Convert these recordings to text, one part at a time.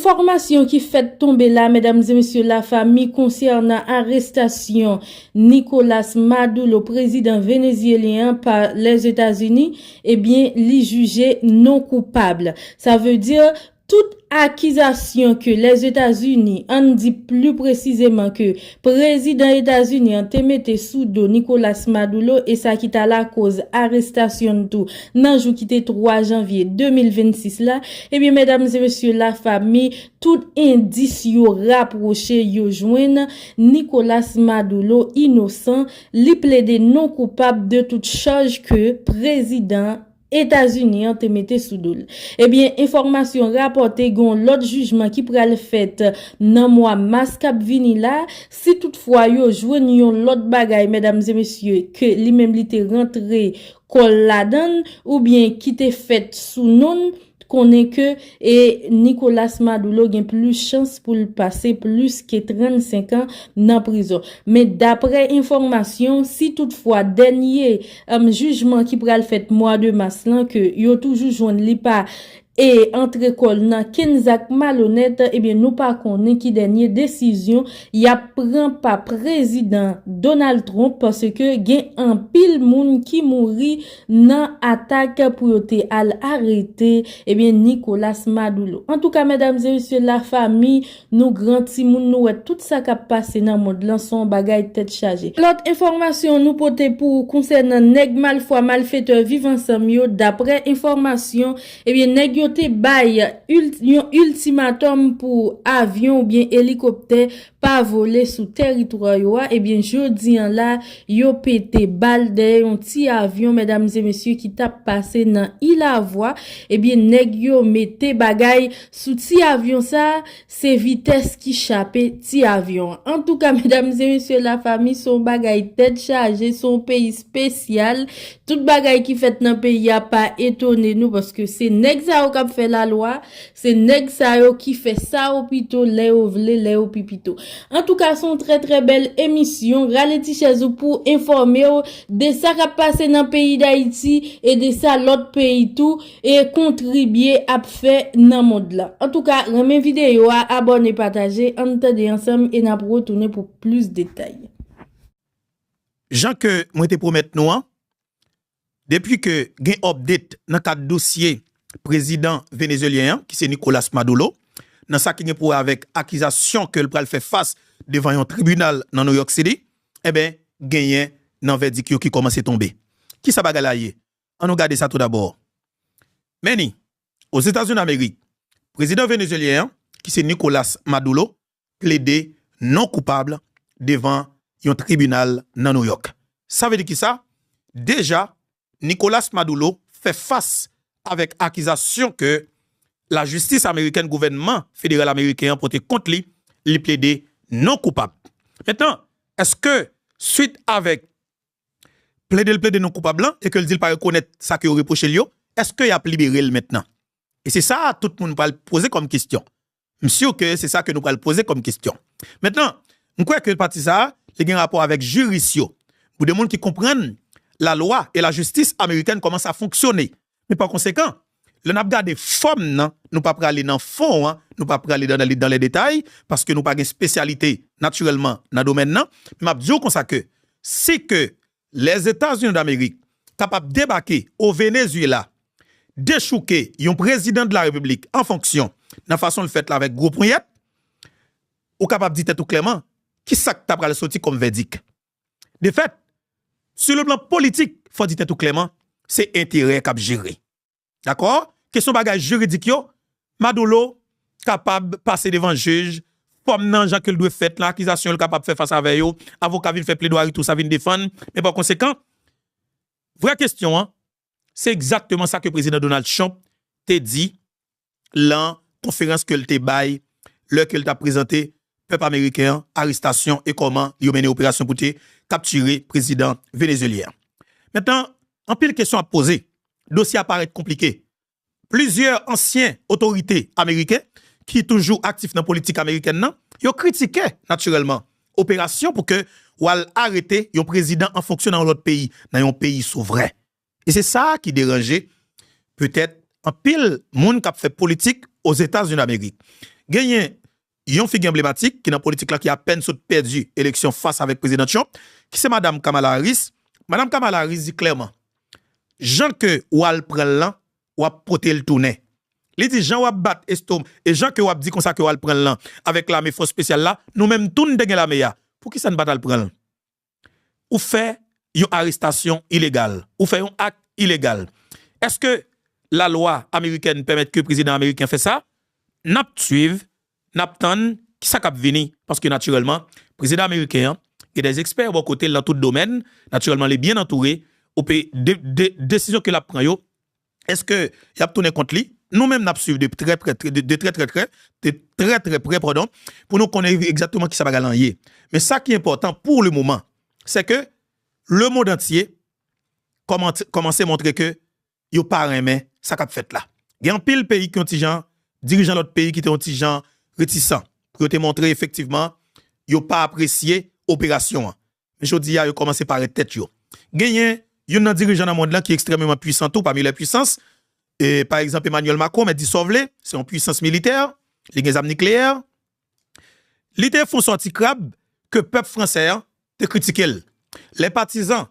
information qui fait tomber là, mesdames et messieurs, la famille concernant arrestation Nicolas Maduro, président vénézuélien par les États-Unis, eh bien, les jugé non coupable. Ça veut dire toute accusation que les États-Unis, on dit plus précisément que président États-Unis ont mis sous dos Nicolas Maduro et ça qui t'a la cause arrestation tout nan jour qui était 3 janvier 2026 là, eh bien mesdames et messieurs la famille, tout indice yo rapproché yo joine Nicolas Maduro innocent, li plaide non coupable de toute charge que président États-Unis ont mis sous dol. Eh bien, information rapportée gon l'autre jugement qui pral fait nan mois mars k'ap vini là, si toutefois yo joine yon l'autre bagay mesdames et messieurs que li même li te rentré kol la donne ou bien qui te fait sous non connaît que et Nicolas Maduro gen plus chance pour le passer plus que 35 ans dans prison. Mais d'après information, si toutefois dernier jugement qui pral fait mois de mars là que yo toujours joine li pas et entre école nan Kenzak malhonnête, eh bien nous pas connaît qui dernière décision y a prend pas président Donald Trump parce que gen un pile moun qui mouri nan attaque pour yote al arrêter eh bien Nicolas Maduro. En tout cas mesdames et messieurs la famille, nous grand ti moun nous tout ça qui passé dans monde là son bagay tête chargée. L'autre information nous porter pour concernant nèg malfoi malfaiteur vivant ensemble yo d'après information eh bien nèg yo te bay ultimatum pour avion ou bien hélicoptère pas voler sous territoire yo et bien jodi an là yo pété balle de un petit avion mesdames et messieurs qui t'a passé dans Ilavoie et bien nèg yo mette bagay sous ti avion ça c'est vitesse qui chapé ti avion. En tout cas mesdames et messieurs la famille son bagay tête chargée son pays spécial tout bagay qui fait dans pays a pas étonné nous parce que c'est nèg ça qui fait la loi c'est nèg ça qui fait ça au pito les ou vle les ou pipito. En tout cas, son très très belle émission. Raleti chez vous pour informer de ça qui a passé dans le pays d'Haïti et de ça l'autre pays tout et contribuer à faire dans le monde là. En tout cas, remen vidéo, abonnez, partagez, entendez ensemble et n'a pour retourner pour plus de détails. Jean que moi te promettre nous depuis que gen update dans cadre dossier président vénézuélien qui c'est Nicolas Maduro dans ça qui est pour avec accusation que le pral fait face devant un tribunal dans New York City, eh ben gagné dans verdict qui commence à tomber. Qui ça bagalaye? On regarde ça tout d'abord. Meni, aux États-Unis d'Amérique, président vénézuélien qui c'est Nicolas Maduro plaidé non coupable devant un tribunal dans New York. Ça veut dire qui ça? Déjà Nicolas Maduro fait face avec accusation que la justice américaine, gouvernement fédéral américain, porté contre lui, il plaidé non coupable. Maintenant, est-ce que, suite avec plaider non coupable, et que le dit pas reconnaître ça que reproché lui, est-ce qu'il a libéré maintenant? Et c'est ça, tout le monde va le poser comme question. Monsieur, que c'est ça que nous allons poser comme question. Maintenant, nous croyons que le parti ça, il y a un rapport avec jurisio. Pour des gens qui comprennent la loi et la justice américaine commence à fonctionner. Mais par conséquent, le n'a pas de forme, nous pas aller dans le fond, nous pas aller dans les détails, parce que nous pas de spécialité naturellement dans le domaine. Mais je dis comme ça que c'est que les États-Unis d'Amérique capables de débarquer au Venezuela, déchouquer un président de la République en fonction de la façon de faire avec gros poignette, ou capable de dire tout clairement, qui ça que tu as sorti comme verdict. De fait, sur le plan politique, il faut dire tout clairement, c'est intérêt qu'a géré. D'accord? Question bagage juridique yo, Maduro capable de passer devant le juge, comme nan Jean que doit faire l'accusation le capable de faire face avec yo, avocat vient faire plaidoirie tout ça vient défendre, mais par conséquent, vraie question c'est exactement ça que le président Donald Trump t'a dit dans conférence que le te bail, le que t'a présenté peuple américain, arrestation et comment il a mené opération pour capturer président vénézuélien. Maintenant, en pile question à poser, dossier apparaît compliqué. Plusieurs anciens autorités américaines qui sont toujours actifs dans la politique américaine, ils ont critiqué naturellement l'opération pour que ou arrêter un président en fonction dans l'autre pays, dans un pays souverain. Et c'est ça qui dérangeait peut-être un pile monde qui a fait politique aux États-Unis d'Amérique. Gagné yon figure emblématique qui dans politique là qui a peine perdu élection face avec président Trump, qui c'est madame Kamala Harris. Madame Kamala Harris dit clairement Jean que ou al prend là ou a porter le tourner. Il dit Jean ou a battre estom et Jean que ou a dit comme ça que ou al prend là avec l'armée force spéciale là, nous même tourne de l'armée ya. Pour qui ça ne pas al prendre? Ou fait une arrestation illégale, ou fait un acte illégal. Est-ce que la loi américaine permet que le président américain fait ça? N'a suivre, n'a attendre qui ça cap venir parce que naturellement, le président américain et des experts au côté dans tout domaine, naturellement les bien entourés au pays décision que la prend yo. Est-ce que y a tourné contre lui? Nous-mêmes n'a suivre de très près pardon pour nous connaître exactement qui ça va gagner. Mais ça qui est important pour le moment, c'est que le monde entier commence à montrer que yo pas aimé ça qu'a fait là. Il y a un pile pays qui ont petit gens dirigeant l'autre pays qui étaient un petit gens réticents pour te montrer effectivement yo pas apprécié opération. Mais je dis a commencé par tête yo. Gagné yon un dirigeant dans monde là qui est extrêmement puissant tout parmi les puissances et par exemple Emmanuel Macron mais dit sauve-les, c'est une puissance militaire, les armes nucléaires. L'idée font sorti crabe que peuple français te critiquer. Les partisans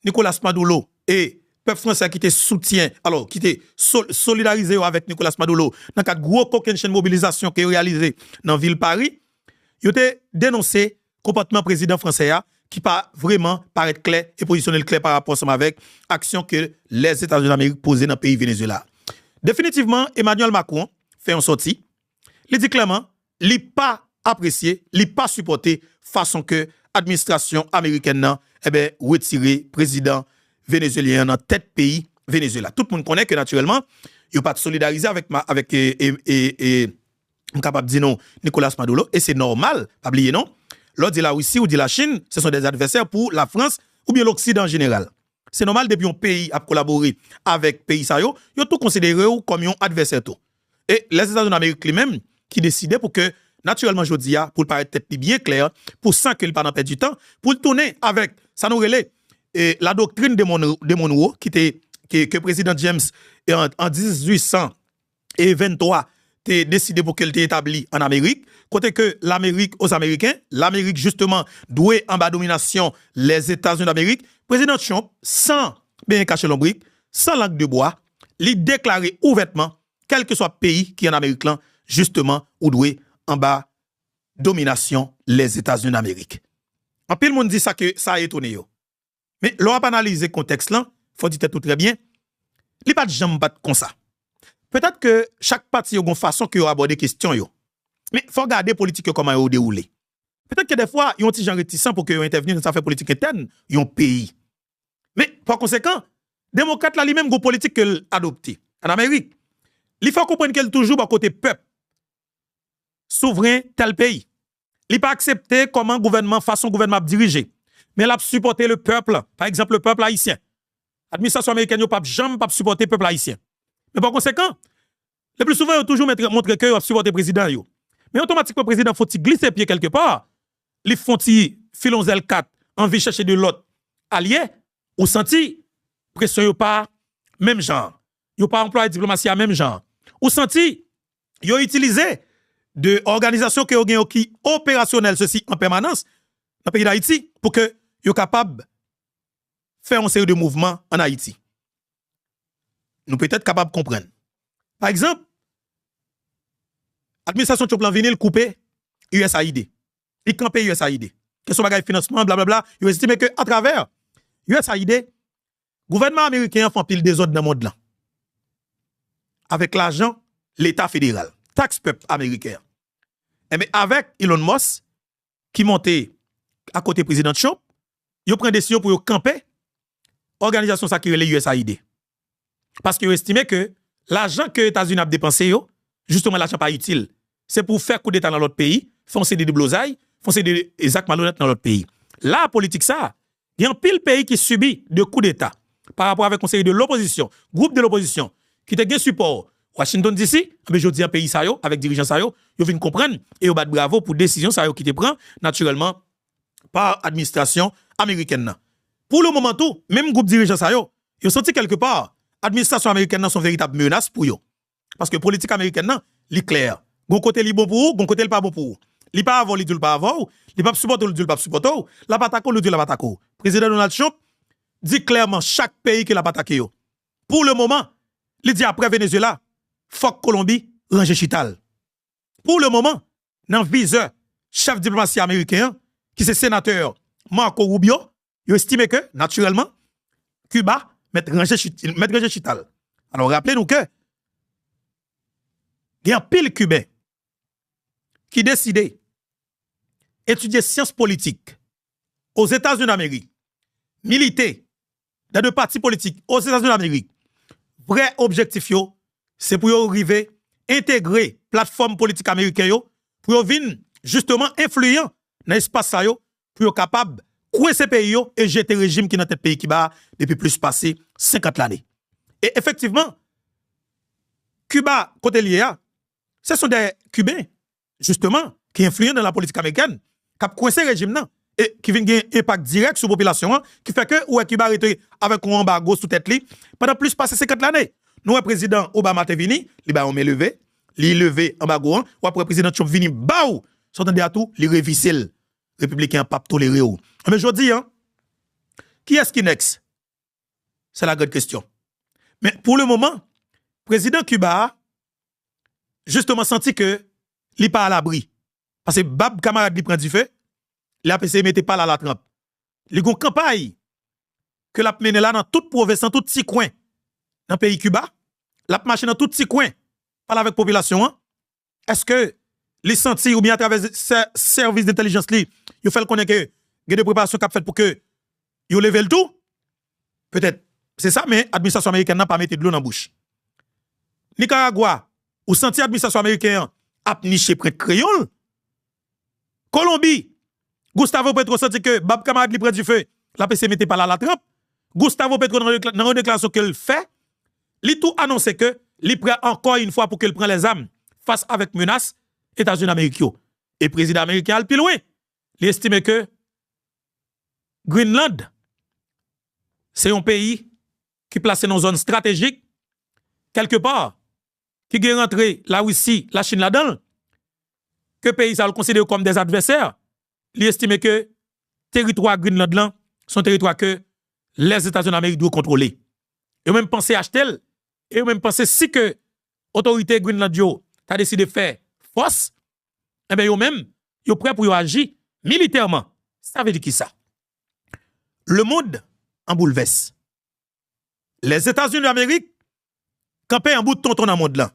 Nicolas Maduro et peuple français qui te soutient, alors qui te solidarisé avec Nicolas Maduro dans quatre gros coquin chaîne mobilisation qui est réalisé dans ville Paris, ils ont dénoncé comportement président français qui pas vraiment paraître clair et positionner clair par rapport avec action que les États-Unis d'Amérique posaient dans le pays Venezuela. Définitivement, Emmanuel Macron fait une sortie. Il dit clairement, il pas apprécié, il pas supporté façon que administration américaine retirer président vénézuélien dans tête pays Venezuela. Tout le monde connaît que naturellement, il pas solidarisé avec capable de dire non Nicolas Maduro et c'est normal, pas oublier non. L'autre dit la Russie ou dit la Chine, ce sont des adversaires pour la France ou bien l'Occident en général. C'est normal depuis un pays a collaboré avec pays ça yo tout considéré comme un adversaire tout. Et les États-Unis d'Amérique lui-même qui décidaient pour que naturellement jodi a pour paraître tête bien clair pour sans qu'il pas perdre du temps pour tourner avec ça nous relait et la doctrine de Monroe qui était que président James en 1823 t'es décidé pour qu'elle t'ait établi en Amérique côté que l'Amérique aux Américains l'Amérique justement doit en bas domination les États-Unis d'Amérique président Trump sans bien cacher l'ombrique sans langue de bois il déclaré ouvertement quel que soit pays qui en Amérique là justement ou doit en bas domination les États-Unis d'Amérique. En pile monde dit ça que ça a étonné yo. Mais l'on a analysé le contexte là, faut dire tout très bien. Il pas de jamais pas comme ça. Peut-être que chaque parti a une façon que aborder question yo. Mais faut regarder politique comment yo déroulé. Peut-être que des fois, ils ont des gens réticents pour que yo intervenir dans affaire politique interne, yon pays. Mais par conséquent, démocrate là lui-même go politique qu'il adopté en Amérique. Il faut comprendre qu'elle toujours à côté peuple souverain tel pays. Il pas accepté comment gouvernement façon gouvernement diriger. Mais il a supporté le peuple, par exemple le peuple haïtien. L'administration américaine n'a pas jamais supporté le peuple haïtien. Mais par conséquent, le plus souvent, ils ont toujours montré que ils ont supporté le président. Mais automatiquement, le président faut glisser pied quelque part. Ils font filon zel 4, envie chercher de l'autre allié, ou senti pression yo pas même genre. Yo pas employé diplomatie à même genre. Ou senti yo utilisé de organisation qui opérationnelle ceci en permanence dans le pays d'Haïti pour que yo capable faire une série de mouvements en Haïti. Nous peut-être capable de comprendre. Par exemple, l'administration de plan vinil coupé USAID. Il campé USAID. Question bagage financement blablabla, ils estiment que à travers USAID, gouvernement américain fait pile des autres dans le monde là. Avec l'argent l'État fédéral, taxe peuple américain. Et mais avec Elon Musk qui montait à côté président Trump, il prend décision pour camper organisation ça qui relève USAID. Parce qu'il estimait que l'argent que les États-Unis ont dépensé, justement l'argent pas utile. C'est pour faire coup d'état dans l'autre pays, foncer des blosailles, foncer des actes malhonnêtes dans l'autre pays. La politique ça, il y a un pile pays qui subit de coups d'état par rapport avec conseil de l'opposition, groupe de l'opposition qui te gain support Washington DC, mais je dis un pays ça yo avec dirigeants ça yo viennent comprendre et yo bat bravo pour décision ça yo qui te prend naturellement par administration américaine. Pour le moment tout, même groupe dirigeants ça yo senti quelque part administration américaine sont véritable menace pour yo. Parce que politique américaine li clair. Gon côté li bon pour ou, gon côté li pas bon pour ou. Li pas avant, li dit pas avant, li pas supporter, li dit pas supporter, la patako, li dit la patako. Président Donald Trump dit clairement chaque pays que la patake yo. Pour le moment, il dit après Venezuela, faut Colombie range chital. Pour le moment, dans viseur chef diplomatie américain qui c'est sénateur Marco Rubio, il estime que naturellement Cuba met range chital. Alors rappelez-nous que il y a un pile cubain qui décide étudier sciences politiques aux États-Unis d'Amérique, militer dans deux partis politiques aux États-Unis d'Amérique. Vrai objectif yo, c'est pour arriver intégrer plateforme politique américaine pour venir justement influent dans l'espace yo pour être capable couper ces pays yo et jeter le régime qui dans tête pays qui bat depuis plus passé 50 années. Et effectivement, Cuba côté lié, ce sont des Cubains justement qui influent dans la politique américaine, qui ont coincé le régime et qui viennent gagner un impact direct sur la population, qui fait que ouais, Cuba arrêté avec un embargo sous tête li pendant plus passé 50 années. Nous le président Obama te vini, li ba on me levé, li levé embargo ou après président Trump vini baou, s'entendez à tout, li révisel républicain pas toléré ou. Mais je dis qui est-ce qui next? C'est la grande question. Mais pour le moment, président Cuba justement senti que li pas à l'abri parce que Bab camarade li prend du feu, la PC mettait pas là la trempe. Li gon campagne que la mené là dans toute province, dans tout petit coin dans le pays Cuba, la marché dans tout petit coin, parle avec la population. Est-ce que les senti ou bien à travers service d'intelligence li, yo fait connaître que il y a des préparations qu'a fait pour que yo lever le tout? Peut-être c'est ça, mais l'administration américaine n'a pas mis de l'eau dans la bouche. Nicaragua, ou senti l'administration américaine a niché près de créole. Colombie, Gustavo Petro senti que Bab camarade li prend du feu, la PC mettait pas là la trempe. Gustavo Petro dans une déclaration qu'il fait, il tout annoncé que il prêt encore une fois pour qu'il prenne les armes face avec menace États-Unis d'Amérique. Et le président américain a le plus loin. Il estime que Greenland, c'est un pays qui est placé dans une zone stratégique, quelque part, qui est rentré la Russie, la Chine là-dedans, que le pays ça le considère comme des adversaires. Il estime que le territoire Greenland là, son territoire que les États-Unis d'Amérique doivent contrôler. Et même pensé acheter, et même pensé si que l'autorité Greenland a décidé de faire force, eh bien, même, ils sont prêts pour agir militairement. Ça veut dire qui ça? Le monde en bouleverse. Les États-Unis d'Amérique campent un bout de tonton dans le monde là.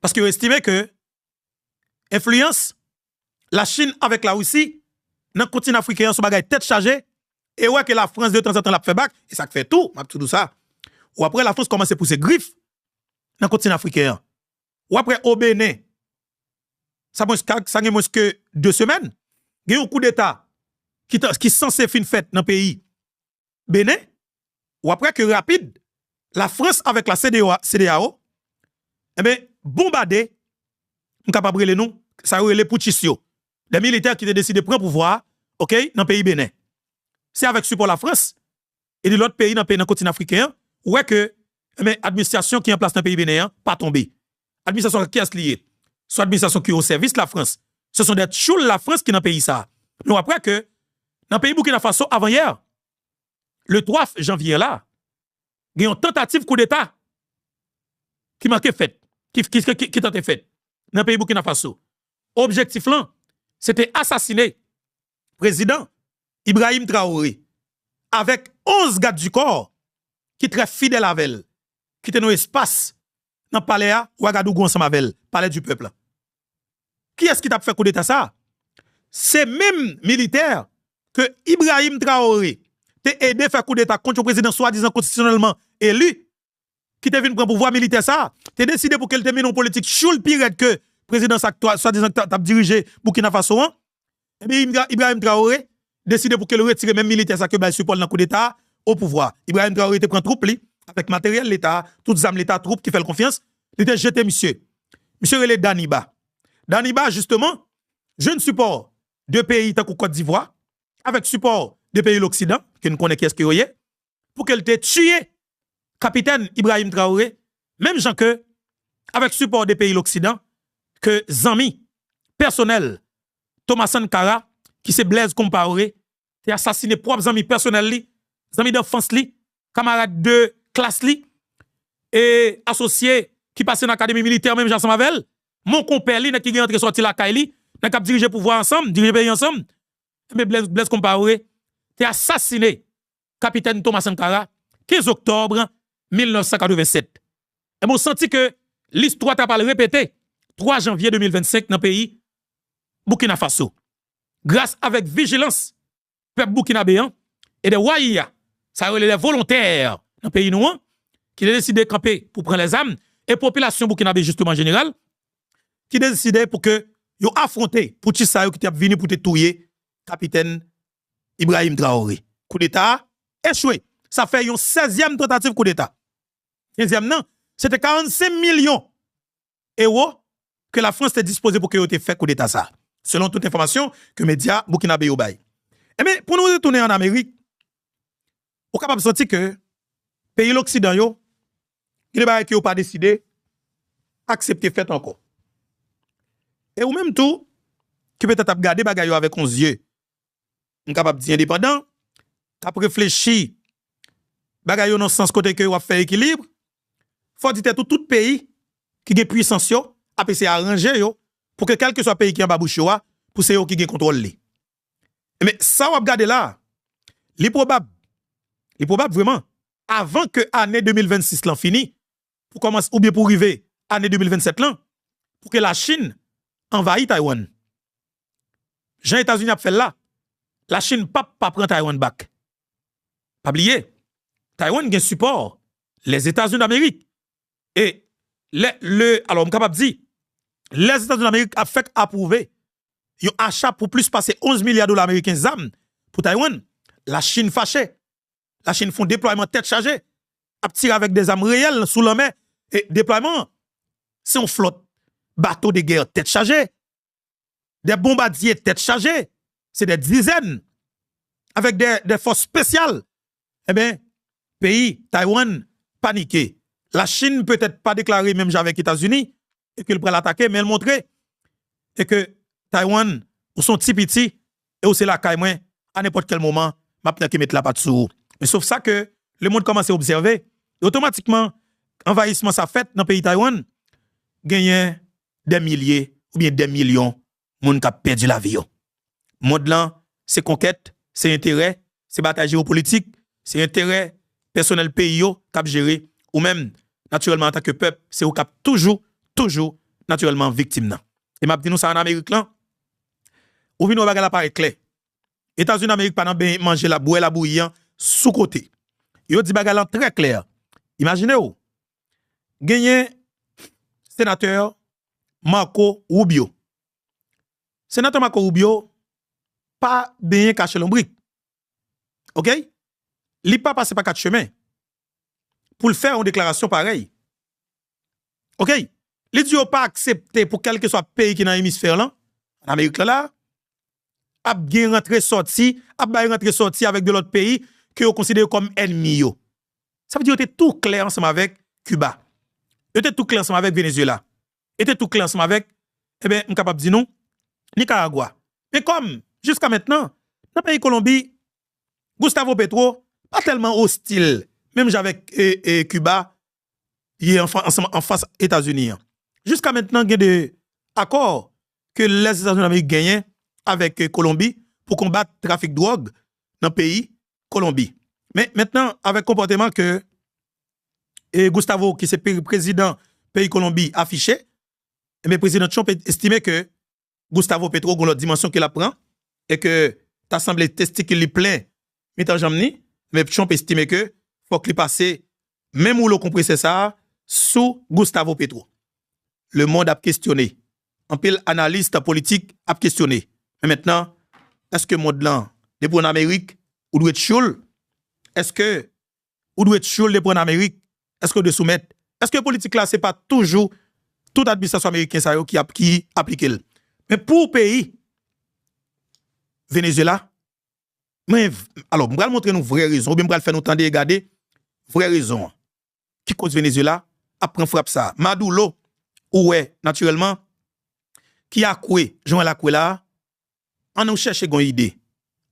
Parce qu'ils estimaient que influence la Chine avec la Russie dans le continent africain sont bagaille tête chargée et ouais que la France de temps en temps la fait back et ça fait tout, m'a tout ça. Ou après la France commence à pousser griffes dans le continent africain. Ou après au Bénin, ça a moins que 2 semaines, il y a un coup d'État qui est censé faire une fête dans le pays Bénin, ou après que rapide, la France avec la CDAO, eh bien, bombardé, on capable de nous, ça aurait les putschistes, des militaires qui ont décidé de prendre pouvoir, ok, dans le pays Bénin. C'est avec support de la France et de l'autre pays dans le continent africain, ouais que l'administration qui est en place dans le pays bénéen pas tombé. Administration qui est liée, soit administration qui est au service de la France. Ce sont des choules de la France qui est dans le pays ça. Mais après que dans le pays Burkina Faso avant hier, le 3 janvier là, il y a une tentative coup d'état qui manquait fait, qui tentait fait dans le pays Burkina Faso. Objectif là, c'était assassiner président Ibrahim Traoré avec 11 gardes du corps qui sont très fidèles à elle, qui étaient dans l'espace dans le palais à Ouagadougou ensemble avec elle, palais du peuple. Qui est-ce qui t'a fait coup d'état ça? C'est même militaire que Ibrahim Traoré t'a aidé à faire coup d'état contre le président soi-disant constitutionnellement élu, qui t'a venu prendre pouvoir militaire ça, t'as décidé pour qu'elle termine en politique choule pire que le président soi-disant t'a dirigé Burkina Faso. Et bien Ibrahim Traoré décidé pour qu'elle retire même militaire ça que ben support dans coup d'état au pouvoir. Ibrahim Traoré te prend troupe li avec matériel l'état, toutes armes l'état troupe qui fait confiance, il était jeté monsieur. Monsieur relé Daniba. Daniba justement, jeune support de pays tant que Côte d'Ivoire avec support de pays l'Occident que nous connaissons qu'est-ce qu'il y a pour qu'elle te tué capitaine Ibrahim Traoré, même gens que avec support des pays de l'Occident, que Zami, personnel, Thomas Sankara, qui se Blaise Compaoré, qui a assassiné propre Zami personnel, Zami d'enfance, camarade de classe, et associé qui passe dans l'académie militaire, même Jean Mavel, mon compère, qui est entré sorti la Kaili, qui a dirigé pouvoir ensemble, diriger pays ensemble, mais Blaise Compaoré, qui a assassiné capitaine Thomas Sankara, 15 octobre 1987. Et moi, senti que l'histoire t'a pas répété 3 janvier 2025 dans le pays Burkina Faso. Grâce avec vigilance, peuple burkinabéen et des Waïa, ça les volontaires dans le pays noir, qui ont décidé de camper pour prendre les armes, et la population burkinabé justement en général, qui a décidé pour que yo affronté pour Tissa qui est venu pour te tuer capitaine Ibrahim Traoré. Coup d'état échoué. Ça fait une 16e tentative coup d'état. 15e non, c'était 45 millions d'euros que la France était disposée pour que ait fait coup d'état ça. Selon toute information que médias burkinabé yo bay. Et mais pour nous retourner en Amérique, on est capable de sentir que pays l'Occident yo, il n'y a pas décidé accepter fait encore. Et ou même tout, qui peut-être regarder bagay avec 11 yeux, on est capable de dire indépendant, cap réfléchi, bagay dans le sens côté que on fait équilibre, faut dire tout pays qui a puissance yo, a essayer arranger yo, pour que quel que soit pays qui en bas bouche yo, pour c'est yo qui contrôle li. Mais ça on regarder là, il probable vraiment avant que année 2026 l'an fini, pour commencer ou bien pour arriver année 2027 là, pour que la Chine envahit Taïwan. Jean États-Unis a fait là. La Chine pas prend Taïwan back. Pas oublier. Taïwan a support les États-Unis d'Amérique. Et alors on capable dire les États-Unis d'Amérique a fait approuver un achat pour plus passer 11 milliards de dollars américains d'armes pour Taïwan. La Chine fâchée. La Chine font déploiement tête chargée. A tirer avec des armes réelles sous la main. Et déploiement, c'est une flotte. Bateaux de guerre tête chargée. Des bombardiers tête chargée. C'est des dizaines. Avec des forces spéciales. Eh bien, pays, Taïwan, paniqué. La Chine peut-être pas déclaré même avec les États-Unis et qu'il pourrait l'attaquer, mais elle montrait et que Taïwan, ou son petit et où c'est la caille moins, à n'importe quel moment, maintenant qui mettre la patte sous. Mais sauf ça que le monde commence à observer, et automatiquement, envahissement ça fait dans le pays Taïwan, gagne des milliers ou bien des millions de gens qui ont perdu la vie. Monde là, c'est conquête, c'est intérêt, c'est bataille géopolitique, c'est intérêt personnel pays qui a géré, ou même, naturellement, en tant que peuple, c'est au cap toujours, naturellement, victime. Et m'a dit nous ça en Amérique là, ou vino baga la paraît clair. États-Unis d'Amérique pendant bien manger la boue la bouillant sous côté. Yo dit baga là très clair. Imaginez vous gagné sénateur Marco Rubio. Sénateur Marco Rubio pas bien caché l'ombrique. OK? Il pas passé par 4 chemins pour le faire une déclaration pareille. OK? Il dit pas accepté pour quel que soit pays qui dans l'hémisphère là, en Amérique là, a bien rentré sorti, avec de l'autre pays que vous considérez comme ennemi. Ça veut dire que vous êtes tout clair ensemble avec Cuba. Vous êtes tout clair ensemble avec Venezuela. Vous êtes tout clair ensemble avec, eh bien, je suis capable de dire non, Nicaragua. Mais comme, jusqu'à maintenant, dans le pays Colombie, Gustavo Petro, pas tellement hostile, même avec Cuba, il est en face États-Unis. Jusqu'à maintenant, il y a des accords que les États-Unis d'Amérique gagnent avec Colombie pour combattre le trafic de drogue dans le pays Colombie. Mais maintenant, avec le comportement que Gustavo, qui est président pays Colombie, affiché, mais le président Trump estimé que Gustavo Petro a l'autre dimension qu'il apprend et que t'as semblé testicule plein, mais mais Trump estimé que faut qu'il passe même où le compressé ça sous Gustavo Petro. Le monde a questionné. En pile analyste politique a questionné. Mais maintenant, est-ce que le monde là, depuis en Amérique, ou doit être choul? Est-ce que ou doit être choul depuis en Amérique? Est-ce que de soumettre? Est-ce que la politique là, c'est pas toujours toute administration américaine qui applique? Mais pour le pays, Venezuela, alors, je vais montrer une vraie raison, ou bien je vais faire nous temps de regarder vraie raison. Qui cause Venezuela? Après frappe ça. Maduro, ouais, naturellement, qui a coué, Jean la coué là, on nous cherche une idée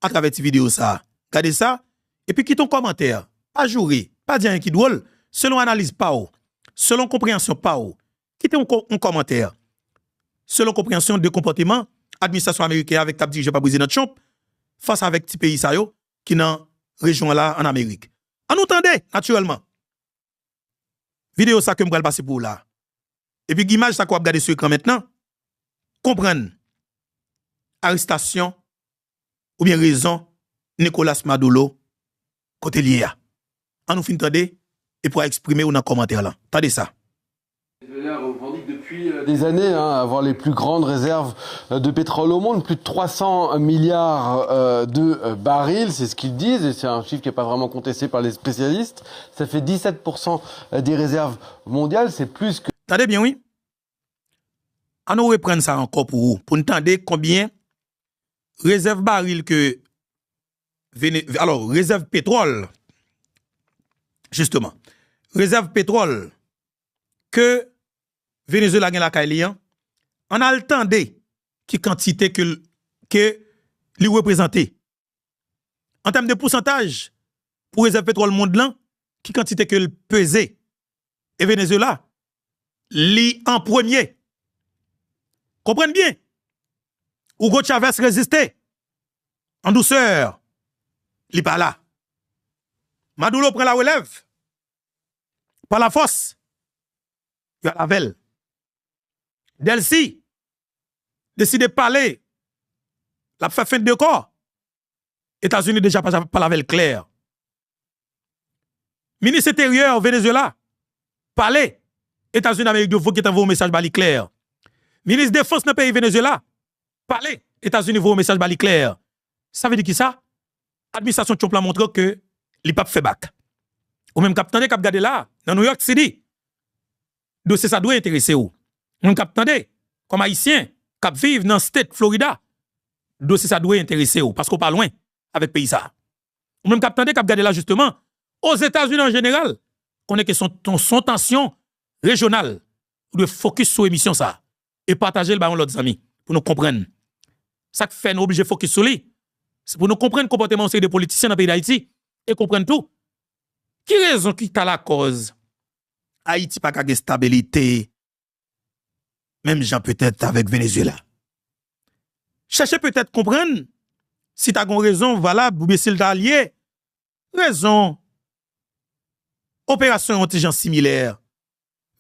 à travers cette vidéo ça. Regardez ça, et puis quitte ton commentaire. Pas jouer, pas dire un qui drôle, selon analyse pas ou, selon compréhension pas ou. Quittez un commentaire. Selon compréhension de comportement, administration américaine avec tap dirigé par président Trump, face avec petit pays ça yo, qui dans région là en Amérique. On nous entendez, naturellement. Vidéo ça que je vais passer pour là. Et puis l'image ça qu'on va regarder sur l'écran maintenant, comprendre arrestation ou bien raison Nicolas Maduro côté lié. On nous fin entendre et pour exprimer ou dans commentaire là. Attendez ça. Revendique depuis des années avoir les plus grandes réserves de pétrole au monde, plus de 300 milliards de barils, c'est ce qu'ils disent, et c'est un chiffre qui n'est pas vraiment contesté par les spécialistes. Ça fait 17% des réserves mondiales, c'est plus que... Attendez bien, oui. On nous reprendre ça encore pour vous, pour nous entendre combien réserve barils que... Alors, réserve pétrole, justement, réserve pétrole que Venezuela gagne la Kailian, on a le temps de qui quantité que lui représenter. En termes de pourcentage, pour réserve pétrole monde là, qui quantité que le pesait. Et Venezuela, li en premier. Comprenez bien. Hugo Chavez résistait. En douceur. Li pas là. Maduro prend la relève. Par la force. Il y a la velle. Delcy décide de parler. La fait fin de corps. États-Unis déjà pas la velle claire. Ministre intérieur Venezuela. Parler. États-Unis d'Amérique du Sud qui t'envoie un message bali clair. Ministre de défense dans le pays Venezuela. Parler. États-Unis envoie un message bali clair. Ça veut dire qui ça? Administration Trump a montré que li pas fait back. Ou même capitaine qui a regardé là dans New York City. Dossier ça doit intéresser ou. On capitaine comme haïtien qui vivent dans state Florida. Dossier ça doit intéresser ou parce qu'on pas loin avec pays ça. Ou même capitaine qui a regardé là justement aux États-Unis en général, qu'on est que son tension régionale de focus sur émission ça et partager le ballon l'autre amis pour nous comprendre. Ça fait nous obligé focus sur lui. C'est pour nous comprendre le comportement des politiciens dans le pays d'Haïti et comprendre tout. Qui raison qui t'a la cause? Haïti pas de stabilité. Même gens peut-être avec Venezuela. Cherchez peut-être comprendre si tu as une raison valable ou bien si tu as lié. Raison. Opération anti-gens similaire.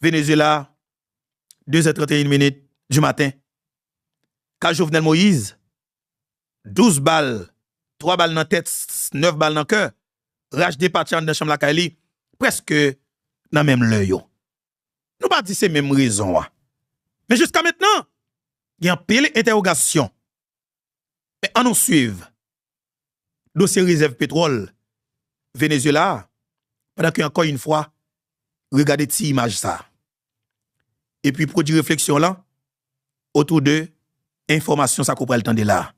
Venezuela, 2h31 du matin. Quand Jovenel Moïse, 12 balles, 3 balles dans la tête, 9 balles dans le cœur, rage des partis dans la chambre la Kaili, presque dans le même l'œil. Nous pas dit c'est même raison. Mais jusqu'à maintenant, il y a un pile d'interrogation. Mais on nous suive. Dossier réserve pétrole, Venezuela, pendant que encore une fois, regardez cette image ça. Et puis produire réflexion là, autour de information ça qu'on prend le temps de là.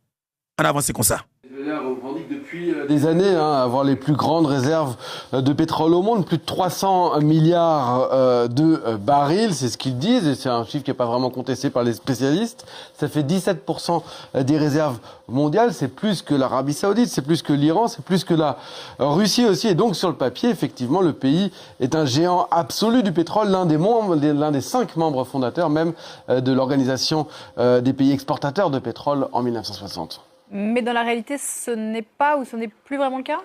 On avance comme ça. Revendique depuis des années avoir les plus grandes réserves de pétrole au monde, plus de 300 milliards de barils, c'est ce qu'ils disent, et c'est un chiffre qui n'est pas vraiment contesté par les spécialistes. Ça fait 17% des réserves mondiales, c'est plus que l'Arabie Saoudite, c'est plus que l'Iran, c'est plus que la Russie aussi. Et donc sur le papier, effectivement, le pays est un géant absolu du pétrole, l'un des 5 membres fondateurs même de l'Organisation des pays exportateurs de pétrole en 1960. Mais dans la réalité, ce n'est pas ou ce n'est plus vraiment le cas ?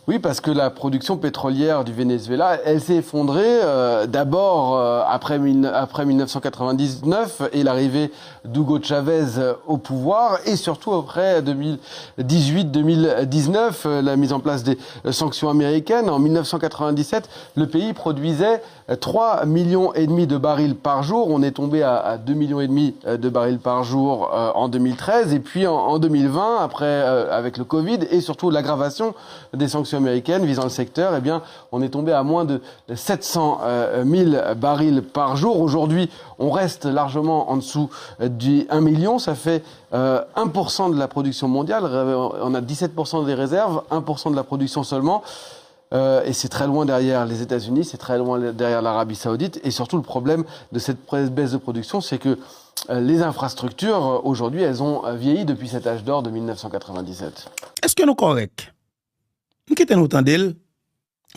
Oui, parce que la production pétrolière du Venezuela, elle s'est effondrée d'abord après 1999 et l'arrivée d'Hugo Chavez au pouvoir, et surtout après 2018-2019, la mise en place des sanctions américaines. En 1997, le pays produisait 3,5 millions de barils par jour. On est tombé à 2,5 millions de barils par jour en 2013, et puis en 2020, après avec le Covid et surtout l'aggravation des sanctions américaines visant le secteur, eh bien, on est tombé à moins de 700 000 barils par jour. Aujourd'hui, on reste largement en dessous du 1 million. Ça fait 1% de la production mondiale. On a 17% des réserves, 1% de la production seulement. Et c'est très loin derrière les États-Unis, c'est très loin derrière l'Arabie Saoudite. Et surtout, le problème de cette baisse de production, c'est que les infrastructures, aujourd'hui, elles ont vieilli depuis cet âge d'or de 1997. Est-ce que nous correct? Nous quittons nous tendez, nous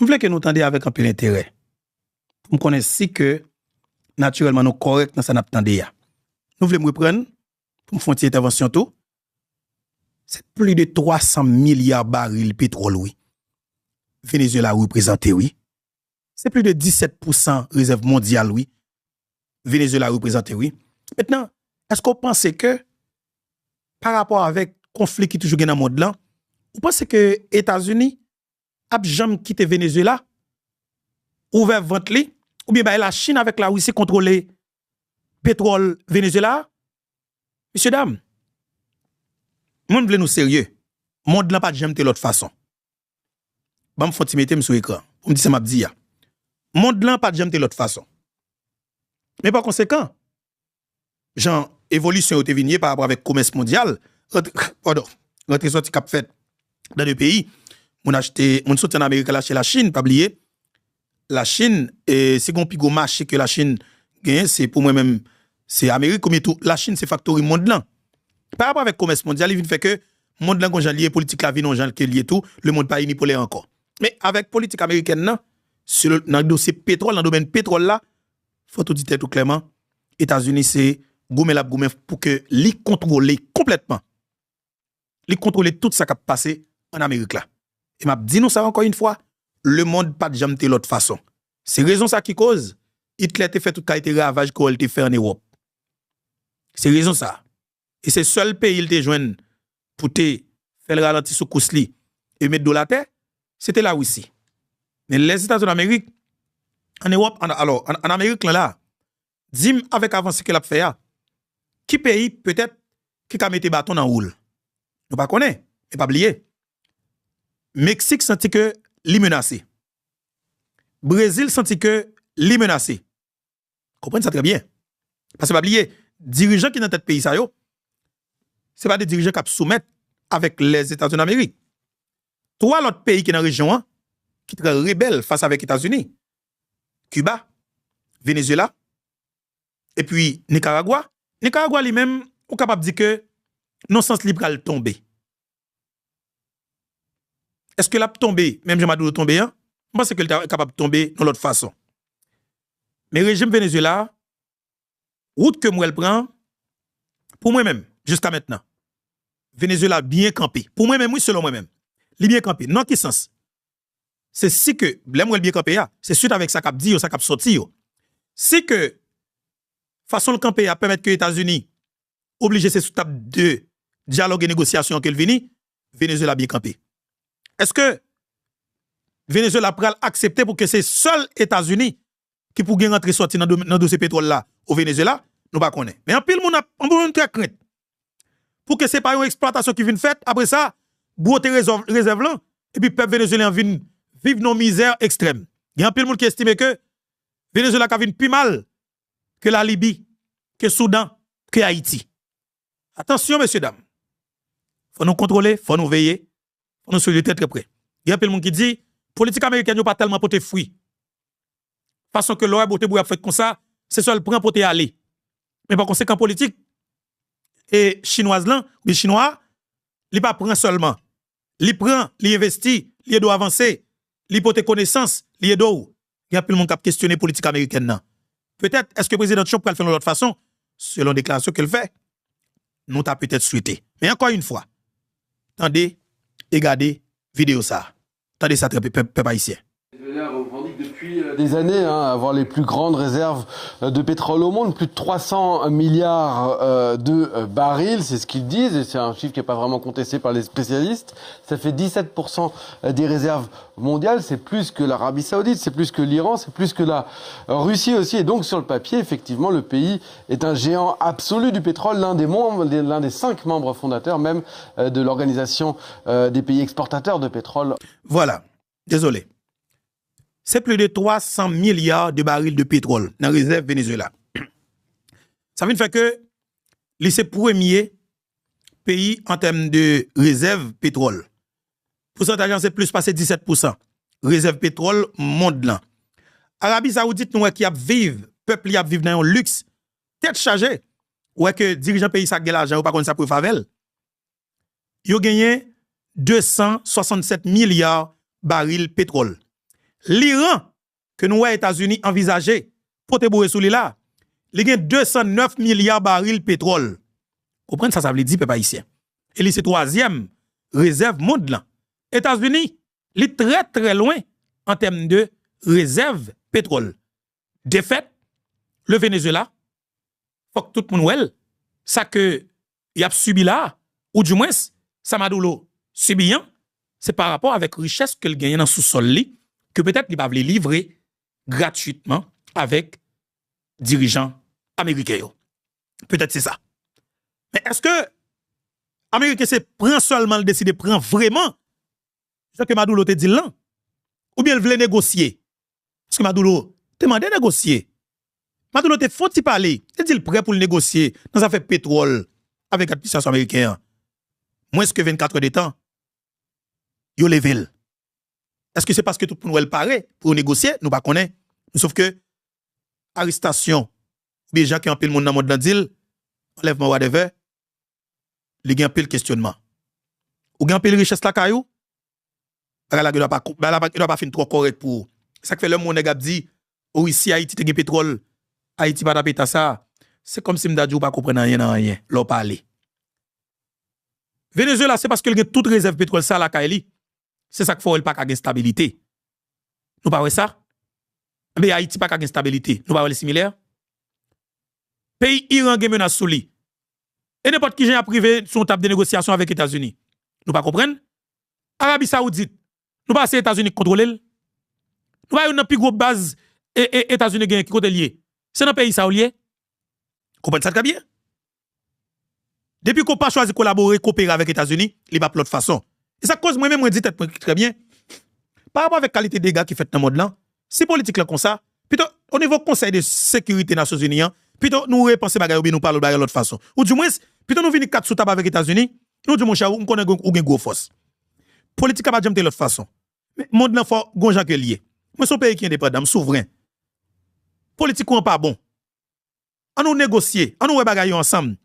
voulons que nous tendions avec un peu d'intérêt. Nous connaissons que, naturellement, nous correct dans ce nous attendons. Nous voulons reprendre, pour nous faire une intervention tout. C'est plus de 300 milliards de barils de pétrole, oui. Venezuela représente, oui. C'est plus de 17% réserve mondiale, oui. Venezuela représente, oui. Maintenant, est-ce qu'on pense que, par rapport avec le conflit qui est toujours dans le monde là, vous pensez que les États-Unis a jamais quitté Venezuela, ouvert vente li, ou bien la Chine avec la Russie contrôler pétrole Venezuela? Messieurs, dames, monde veut nous sérieux. Monde là pas jamais de l'autre façon. Bon, me faut mettre sur l'écran. On me dit ça m'a dit. Monde là pas jamais de l'autre façon. Mais par conséquent, genre évolution au vigné par rapport avec commerce mondial, pardon, rentrée sortie cap fait dans le pays, on acheté, on sorti en Amérique là chez la Chine, pas oublier. La Chine c'est gon plus gros marché que la Chine gagne, c'est pour moi même c'est Amérique comme tout. La Chine c'est factory monde là. Par rapport avec commerce mondial, il vient fait que monde là qu'on lié politique la vie non gens que lié tout, le monde pas uni pour les encore. Mais avec politique américaine là, sur dans le dossier pétrole, dans le domaine pétrole là, faut tout dire tout clairement, États-Unis c'est goumé pour que li contrôler complètement. Li contrôler tout ça qui a passé en Amérique là. Et m'a dit nous ça encore une fois, le monde pas jamais de l'autre façon. C'est raison ça qui cause Hitler te fait tout qualité ravage qu'il te fait en Europe. C'est raison ça. Et c'est seul pays il te joindre pour te faire le ralenti sous cousli et mettre de la terre, c'était la Russie. Mais les États-Unis d'Amérique, en Europe, en Amérique là, dis-moi avec avancée que l'a fait, qui pays peut-être qui a mis des bâtons dans le roule? Nous pas connaît, mais pas oublier. Mexique senti que li menacé. Brésil senti que li menacé. Comprenez ça très bien. Parce que pas oublier, dirigeants qui dans tête pays ça yo, c'est pas des dirigeants qui soumettent avec les États-Unis d'Amérique. Trois autres pays qui dans la région qui sont très rebelles face avec les États-Unis. Cuba, Venezuela, et puis Nicaragua. Nicaragua lui-même, on est capable de dire que non sens libre à tomber. Est-ce que l'a tombé, même Jean-Madou tombé, hein? Je pense qu'il est capable de tomber de l'autre façon. Mais le régime Venezuela, route que moi elle prend, pour moi-même, jusqu'à maintenant, Venezuela bien campé. Pour moi-même, oui, selon moi-même. Il bien campé. Non, qui sens? C'est si que, l'aime bien campé, c'est suite avec ça cap dit, ça cap sorti. Si que, façon le campé a permettre que les États-Unis obligent ces sous table de dialogue et négociation qu'elle vini, Venezuela bien campé. Est-ce que Venezuela pral accepter pour que c'est seuls États-Unis qui pour gagner rentrer sortir dans dossier pétrole là au Venezuela, nous pas connaît. Mais en pile moun a très crainte. Pour que c'est pas une exploitation qui vient faite après ça, beauté réserve là et puis peuple vénézuélien vient vivre nos misères extrêmes. Il y a un pile moun qui estime que Venezuela a vient plus mal que la Libye, que Soudan, que Haïti. Attention messieurs dames. Faut nous contrôler, faut nous veiller. Nous sommes très près. Il y a un peu de monde qui dit politique américaine n'a pas tellement porté fruit. Façon que l'aurait beauté pour faire comme ça, c'est seul prend pour aller. Mais par conséquent politique et chinoise là, ou chinois, il pas prend seulement. Il prend, il investit, il doit avancer, il porte connaissance, il doit. Il y a un peu de monde qui a questionné politique américaine là. Peut-être est-ce que le président Trump peut le faire de l'autre façon selon la déclaration qu'il fait. Nous t'a peut-être souhaité. Mais encore une fois, attendez et regardez vidéo ça. Attendez ça, peuple haïtien. Venezuela revendique depuis des années avoir les plus grandes réserves de pétrole au monde, plus de 300 milliards de barils, c'est ce qu'ils disent, et c'est un chiffre qui n'est pas vraiment contesté par les spécialistes. Ça fait 17% des réserves mondiales, c'est plus que l'Arabie Saoudite, c'est plus que l'Iran, c'est plus que la Russie aussi. Et donc sur le papier, effectivement, le pays est un géant absolu du pétrole, l'un des 5 membres fondateurs même de l'organisation des pays exportateurs de pétrole. Voilà, désolé. C'est plus de 300 milliards de barils de pétrole dans la réserve Venezuela. Ça veut dire que c'est le premier pays en termes de réserve pétrole. Pourcentage, c'est plus passé 17%. réserve pétrole monde là. Arabie Saoudite nous qui a vivre, peuple y a vivre dans un luxe tête chargée. Ouais que dirigeant pays ça gagne l'argent ou pas comme ça pour favel. Yo gagné 267 milliards barils pétrole. L'Iran que nous les États-Unis envisagé pour te bourrer sous là, il gagne 209 milliards barils pétrole. Comprenez ça veut dire peuple haïtien. Et c'est troisième réserve monde là. États-Unis, il est très très loin en termes de réserve pétrole. De fait, le Venezuela, faut que tout le monde voit ça que y a subi là, ou du moins, ça Maduro subi, c'est par rapport avec richesse que le gagne dans sous-sol que peut-être il va le livrer gratuitement avec dirigeants américains. Peut-être c'est ça. Mais est-ce que Américain c'est prend seulement le décider prend vraiment ce que Maduro te dit là ou bien il veut négocier? Parce que Maduro te demande de négocier. Maduro te faut-il parler? Il dit prêt pour le négocier dans affaire pétrole avec l'administration américaine. Moins que 24 heures de temps. Yo level. Est-ce que c'est parce que tout le monde paraît pour négocier? Nous pas connaît. Sauf que arrestation, des gens qui ont pile monde dans le monde dans deal, enlèvement whatever, il y a un pile questionnement. Ou il y a un pile richesse la caillou? Il ne doit pas finir trop correct pour. Ça que fait le monde a dit, oh ici Haïti te gen pétrole, Haïti pas taper ça. C'est comme si m'dadjou pas comprendre rien, l'on parler. Venezuela c'est parce qu'il y a toute réserve pétrole ça la caille. C'est ça qu'il faut pas qu'il y ait stabilité. Nous pas ça? Mais Haïti pas qu'il y ait stabilité. Nous pas les similaires. Pays Iran gen menace sous lui. Et n'importe qui a privé son table de négociation avec les États-Unis. Nous pas comprendre? Arabie Saoudite, nous pas les États-Unis contrôler. Nous pas une plus grosse base et États-Unis qui côté lié. C'est dans pays saoudien. Comprenez ça très bien? Depuis qu'on pas choisi collaborer, coopérer avec les États-Unis, il va de l'autre façon. Et ça cause moi-même moi dit très bien. Par rapport avec la qualité des dégâts qui fait dans le monde là, si politique là comme ça, plutôt au niveau Conseil de sécurité des Nations Unies, plutôt nous repenser bagaille ou bien nous parler de l'autre façon. Ou du moins, plutôt nous venir quatre sous table avec les États-Unis, nous disons mon cher, on connaît ou gen gros force. Politique pas jamais de l'autre façon. Mais monde là faut gon Jean que lié. Moi son pays qui est indépendant, souverain. Politique ou pas bon. On nous négocier, on nous bagaille ensemble.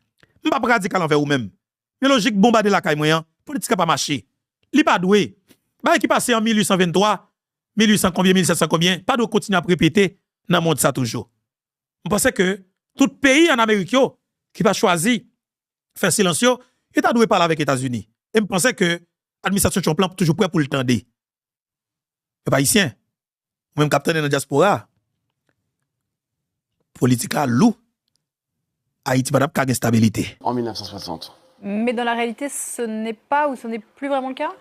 M'pa radical envers ou même. Mais logique bombarder la caille moyen, politique pas marcher. Li pas doué. Ba qui passé en 1823, 1800 combien, 1700 combien, pas de continuer à répéter dans monde ça toujours. Je pense que tout pays en Amérique qui va choisir faire silencieux, il a doué parler avec les États-Unis. Et je pense que l'administration Trump toujours prêt pour le tendre. Pas haïtien. Même capitaine de la diaspora. Politique là loup. Haïti pas de stabilité. En 1960. Mais dans la réalité, ce n'est pas ou ce n'est plus vraiment le cas?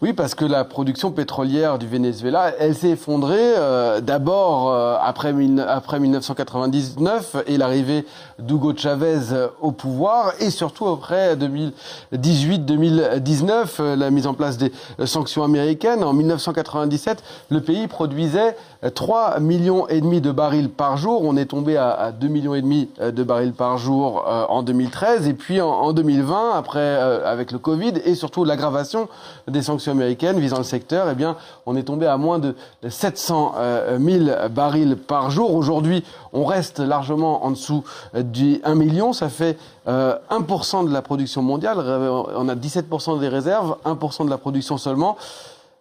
Oui, parce que la production pétrolière du Venezuela, elle s'est effondrée d'abord après 1999 et l'arrivée d'Hugo Chavez au pouvoir et surtout après 2018-2019, la mise en place des sanctions américaines. En 1997, le pays produisait 3,5 millions de barils par jour. On est tombé à 2,5 millions de barils par jour en 2013 et puis en 2020, après avec le Covid et surtout l'aggravation des sanctions américaines visant le secteur, eh bien, on est tombé à moins de 700 000 barils par jour. Aujourd'hui, on reste largement en dessous du 1 million. Ça fait 1% de la production mondiale. On a 17% des réserves, 1% de la production seulement.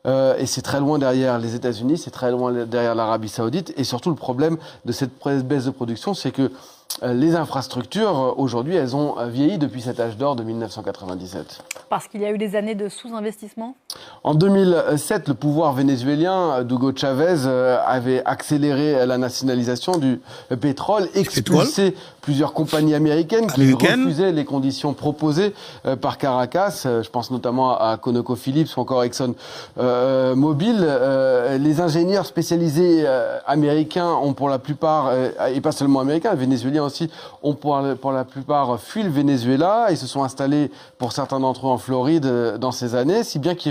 Et c'est très loin derrière les États-Unis, c'est très loin derrière l'Arabie Saoudite. Et surtout, le problème de cette baisse de production, c'est que les infrastructures, aujourd'hui, elles ont vieilli depuis cet âge d'or de 1997. Parce qu'il y a eu des années de sous-investissement? En 2007, le pouvoir vénézuélien d'Hugo Chavez avait accéléré la nationalisation du pétrole, expulsé plusieurs compagnies américaines qui refusaient les conditions proposées par Caracas. Je pense notamment à ConocoPhillips ou encore ExxonMobil. Les ingénieurs spécialisés américains ont pour la plupart, et pas seulement américains, vénézuéliens aussi, ont pour la plupart fui le Venezuela et se sont installés pour certains d'entre eux en Floride dans ces années, si bien que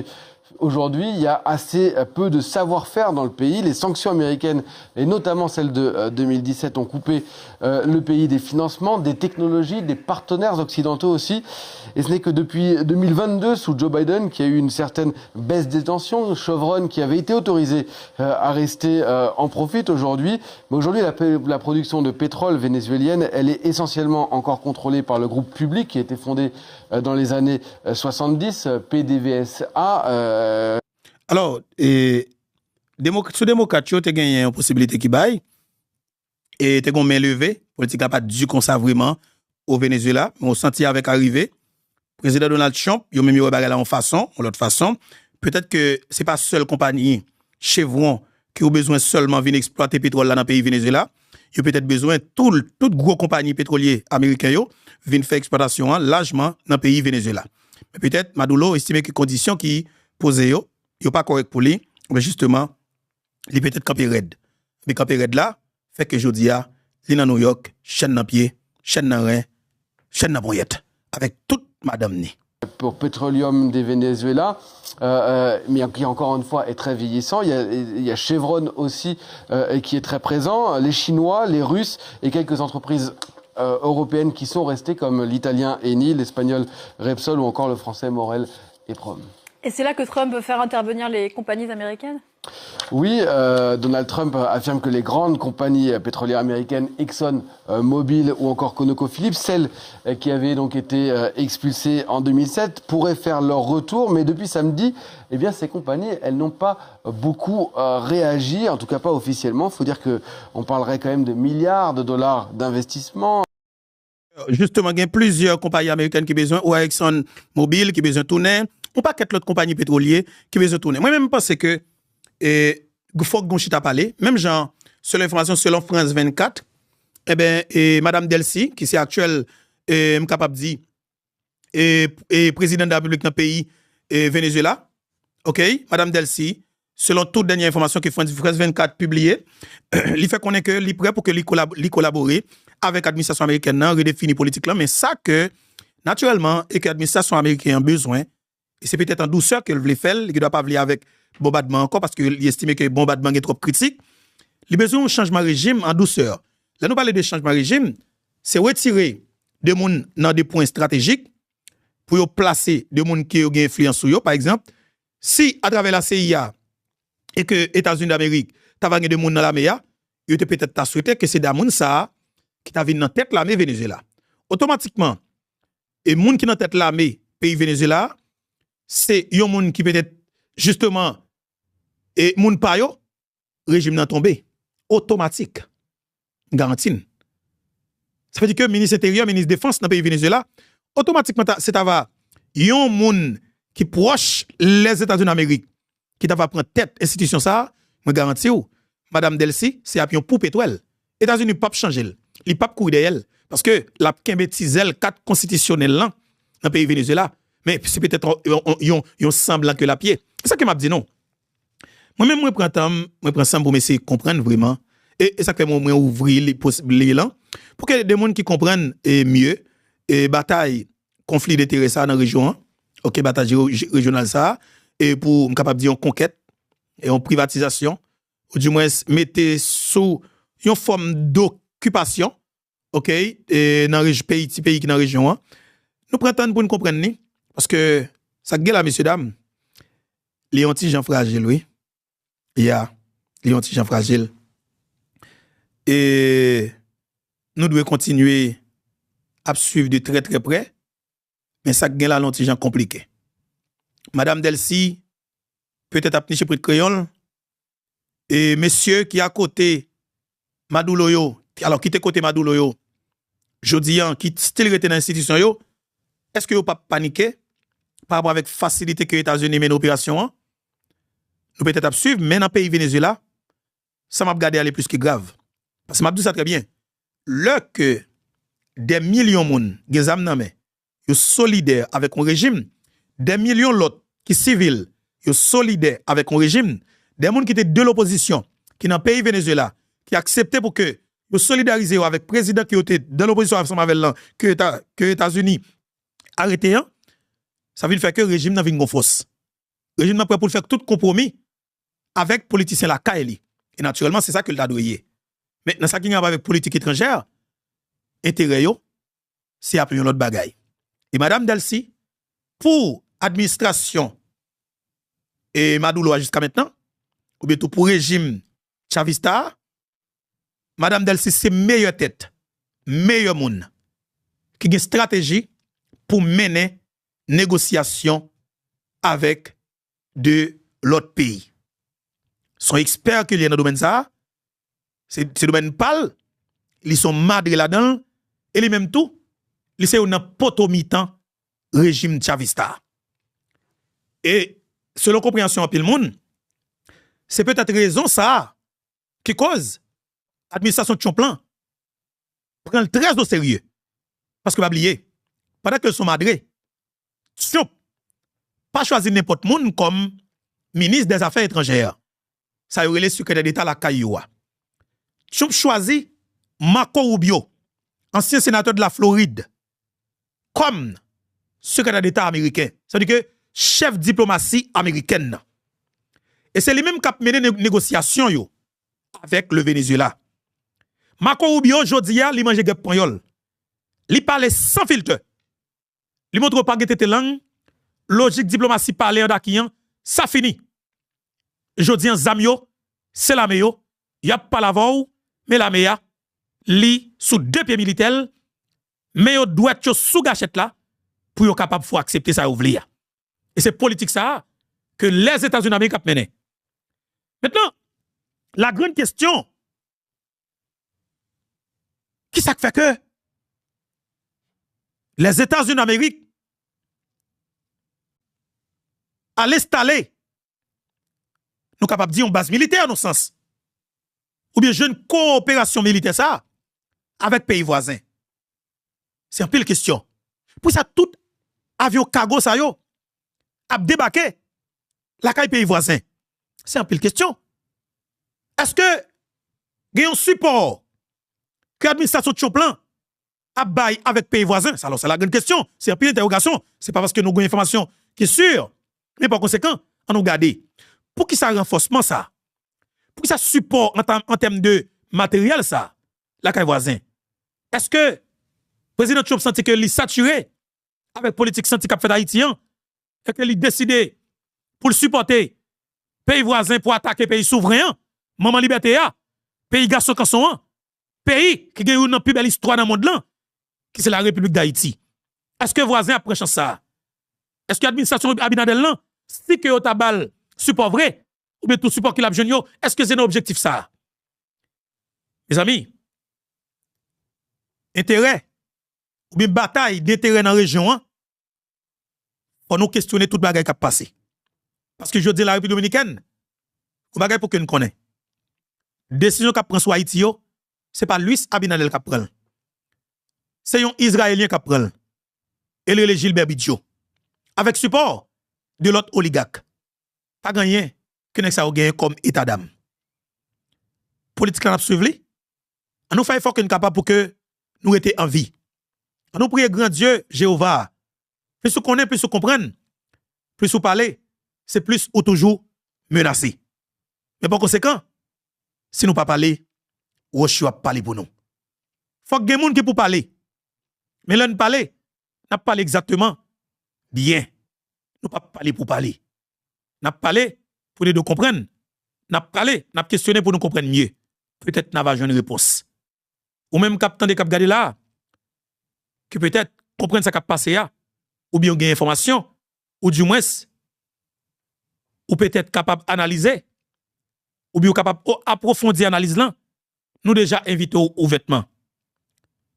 Aujourd'hui, il y a assez peu de savoir-faire dans le pays. Les sanctions américaines, et notamment celles de 2017, ont coupé le pays des financements, des technologies, des partenaires occidentaux aussi. Et ce n'est que depuis 2022, sous Joe Biden, qu'il y a eu une certaine baisse des tensions. Chevron, qui avait été autorisé à rester, en profite aujourd'hui. Mais aujourd'hui, la production de pétrole vénézuélienne, elle est essentiellement encore contrôlée par le groupe public qui a été fondé dans les années 70, PDVSA. Alors, sous démocrate, tu as gagné une possibilité qui baille et tu as main levée. Politique n'a pas dû comme ça vraiment au Venezuela, mais on sentit avec arrivée. Président Donald Trump, il a même eu en façon, en l'autre façon. Peut-être que c'est pas seule compagnie Chevron qui a besoin seulement de venir exploiter pétrole là dans le pays Venezuela. Il a peut-être besoin toute grosse compagnie pétrolière américaine viennent faire exploitation largement dans le pays Venezuela. Mais peut-être Maduro estime que les conditions qui posées yo pas correct pour lui, mais justement, il peut-être camper raide. Mais camper raide là fait que jodi a, li dans New York, chaîne dans pied, chaîne dans rein, chaîne dans boyette avec toute madame ni. Pour Petroleum des Venezuela, mais qui encore une fois est très vieillissant. Il y a Chevron aussi qui est très présent, les Chinois, les Russes et quelques entreprises européennes qui sont restées comme l'italien Eni, l'espagnol Repsol ou encore le français Morel et Prom. Et c'est là que Trump veut faire intervenir les compagnies américaines ? Oui, Donald Trump affirme que les grandes compagnies pétrolières américaines, Exxon Mobil ou encore ConocoPhillips, celles qui avaient donc été expulsées en 2007, pourraient faire leur retour. Mais depuis samedi, eh bien, ces compagnies, elles n'ont pas beaucoup réagi, en tout cas pas officiellement. Il faut dire qu'on parlerait quand même de milliards de dollars d'investissement. Justement, il y a plusieurs compagnies américaines qui ont besoin, ou Exxon Mobil qui ont besoin de tourner, ou pas quelques autres compagnies pétrolières qui ont besoin de tourner. Moi-même, je pense que il faut que Gonchita parle. Même genre, selon l'information, selon France 24, eh ben, Madame Delcy, qui c'est actuelle, capable de dire, et président de la République dans le pays Venezuela, ok, Madame Delcy, selon toute dernière information que France 24 publiée, il fait connaître que est prêt pour que lui collabore avec l'administration américaine, redéfinir politique là, mais ça que, naturellement, et que l'administration américaine a besoin, et c'est peut-être en douceur qu'elle veut faire, qu'il ne doit pas venir avec bombardement encore, parce qu'il estime que le bombardement est trop critique. Il a besoin d'un changement de régime en douceur. Là, nous parlons de changement de régime, c'est retirer des gens dans des points stratégiques pour placer des gens qui ont influence sur eux. Par exemple, si à travers la CIA et que les États-Unis d'Amérique, tu as des gens dans l'armée, ils ont peut-être souhaité que c'est des gens qui t'ont dans tête l'armée Venezuela. Automatiquement, et les gens qui sont dans tête l'armée pays Venezuela, c'est un monde qui peut-être justement et moun pa yo régime nan tombé automatique garantie. Ça veut dire que ministre intérieur, ministre défense dans le pays Venezuela automatiquement c'est va yon moun qui proche les États-Unis d'Amérique qui va prendre tête institution ça, me garantis ou Madame Delcy, c'est apion pour pétrole. États-Unis pas changer, il pas courir d'elle parce que la kembe tizel 4 constitutionnel là dans le pays Venezuela. Mais c'est peut-être yon semblant que la pied. C'est ça que m'a dit non. Moi-même, je prends ça pour essayer de comprendre vraiment. Et ça fait moi ouvrir les possibilités là. Pour que des gens qui comprennent mieux, et bataille, conflit d'intérêts dans la région, ok, bataille régionale ça, et pour capable de dire en conquête, et en privatisation, ou du moins mettre sous une forme d'occupation, ok, et dans le pays qui est dans la région, nous prenons pour nous comprendre. Parce que ça gueule là, messieurs, dames, les anti-gens fragiles, oui. Il y a les anti-gens fragiles. Et nous devons continuer à suivre de très très près, mais ça gueule là, l'anti-gens compliqué. Madame Delcy, peut-être à pnicher près de crayon, et monsieur qui est à côté Maduro, alors qui était côté Maduro, jodi an, qui still rete dans l'institution yo, est-ce que vous pas paniqué par rapport avec facilité que les États-Unis mènent l'opération? Nous peut-être suivre, mais dans le pays Venezuela, ça m'a regardé aller plus que grave. Parce que m'a dit ça très bien. Le que des millions de monde, des âmes nan men, yo solidaires avec un régime, des millions l'autre qui civils, yo solidaires avec un régime, des gens qui étaient de l'opposition, qui dans le pays Venezuela, qui acceptaient pour que yo solidarisé avec le président qui était dans l'opposition avec là, que les États-Unis arrêté, ça veut dire que le régime n'a pas une force. régime n'a prêt pour faire tout compromis avec politiciens la Kaeli. Et naturellement, c'est ça que le doyer. Maintenant, ça qui n'a pas avec politique étrangère, intérêt yo, c'est appeler l'autre bagaille. Et Madame Delcy, pour administration et Madoulo jusqu'à maintenant, ou bien tout pour régime chavista, Madame Delcy, c'est meilleure tête, meilleur monde, qui a une stratégie pour mener négociation avec de l'autre pays. Son expert qui est dans le domaine ça, c'est le domaine pâle, ils sont madres là-dedans, et les mêmes tout, ils sont un potomitan régime chavista. Et selon compréhension en pile monde, c'est peut-être raison ça qui cause l'administration de Chomplain prend le très au sérieux. Parce que, pas oublier, pendant que son madré, Chomp pas choisi n'importe monde comme ministre des Affaires étrangères. Ça y aurait le secrétaire d'État la Kayoua. Chomp choisi Marco Rubio, ancien sénateur de la Floride, comme secrétaire d'État américain. C'est-à-dire que chef diplomatie américaine. Et c'est lui-même qui a mené des négociations yo, avec le Venezuela. Marco Rubio, jodi a, li mange gep panyol. Li parle sans filtre. Li montre pas gete langue, logique diplomatie parler en dakiyan, ça fini. Jodi an zamyo, c'est la meyo, y a pas la vou, mais la meya, li sous deux pieds militaires, mais yo doit yo sous gâchette là, pour yo capable faut accepter ça ouvrir. Et c'est politique ça que les États-Unis d'Amérique ont mené. Maintenant, la grande question, qui ça fait que les États-Unis d'Amérique à l'installer, nous capables de dire une base militaire dans ce sens, ou bien une coopération militaire ça, avec pays voisins. C'est un peu la question. Pour ça, tout avion cargo ça yo, a débarqué la caille pays voisin. C'est un peu la question. Est-ce que il y a un support que l'administration de Chomplain a bail avec pays voisins? Alors, c'est la grande question. C'est un peu d'interrogation. C'est pas parce que nous avons une information qui est sûre. Mais par conséquent, on nous garde. Pour qui ça renforcement ça? Pour qui ça support en termes de matériel ça? La caille voisin. Est-ce que le président Trump senti que il est saturé avec politique santé qu'a fait haïtien et que il décidé pour le supporter pays voisin pour attaquer pays souverain, maman liberté a, pays garçon canson, pays qui gagne une plus belle histoire dans le monde là, qui c'est la République d'Haïti. Est-ce que voisin a pris chance ça? Est-ce que l'administration Abinadel là, si que yo tabal support vrai ou bien tout support qu'il a besoin, est-ce que c'est un objectif ça? Mes amis, intérêt ou bien bataille d'intérêt dans la région, pour nous questionner toute bagaille qui a passé. Parce que je dis la République dominicaine, ou bagaille pour que nous connaissons. Décision qu'a prend sur Haïti, c'est pas Luis Abinadel qui prend. C'est un Israélien qui prend. Et le Gilbert Bidjo. Avec support de l'autre oligarque. Pas gagné que nous avons gagné comme état d'âme. Politique n'a pas suivi. On nous fait effort que nous capable pour que nous étions en vie. On nous prie grand Dieu, Jéhovah. Plus vous connaissez, plus vous comprenez, plus vous parlez, c'est plus ou toujours menacé. Mais par conséquent, si nous ne parlons pas, Roche va parler pour nous. Faut que des gens qui pour parler. Mais là, nous parler, n'a pas parlé exactement bien. Nous pas parler pour parler. N'a parlé pour les deux comprendre. N'a parlé, n'a questionné pour nous comprendre mieux. Peut-être n'a pas une réponse. Ou même capitaine de cap garder là, que peut-être comprendre ça qui a passé là, ou bien gagner information, ou du moins, ou peut-être capable d'analyser, ou bien capable d'approfondir l'analyse là, nous déjà invitons ouvertement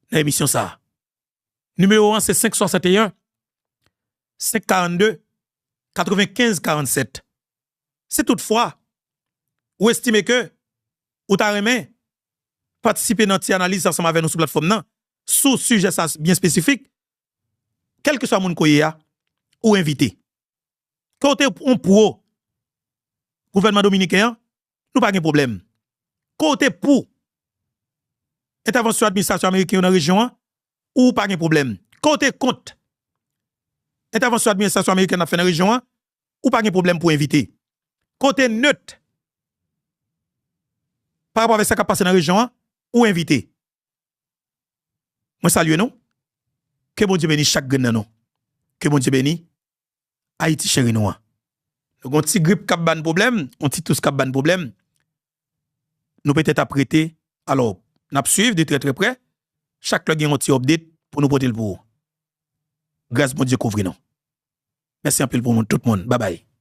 dans l'émission ça. Numéro 1, c'est 561 542 95 47. C'est toutefois, ou estimez que, ou t'as aimé participer dans cette analyse ensemble avec nous sur la plateforme, sous sujet ça bien spécifique, quel que soit mon koya, ou invité. Côté on pro, gouvernement dominicain, nous pas de problème. Côté pour, intervention administration américaine dans la région, ou pas de problème. Côté compte, intervention administration américaine dans la région, ou pas de problème pour inviter. Côté neutre, par rapport à ce qui a passé dans la région, ou invité. Moi, salue nous. Que bon Dieu bénisse chaque grain nous. Que bon Dieu bénisse Haïti chéri nous. Donc, on petit grippe cap ban problème, on petit tous cap ban problème. Nous peut-être apprêter. Alors, nous suivre de très très près. Chaque log un petit update pour nous porter le pour. Grâce mon Dieu couvrir nous. Merci un peu pour tout le monde. Bye bye.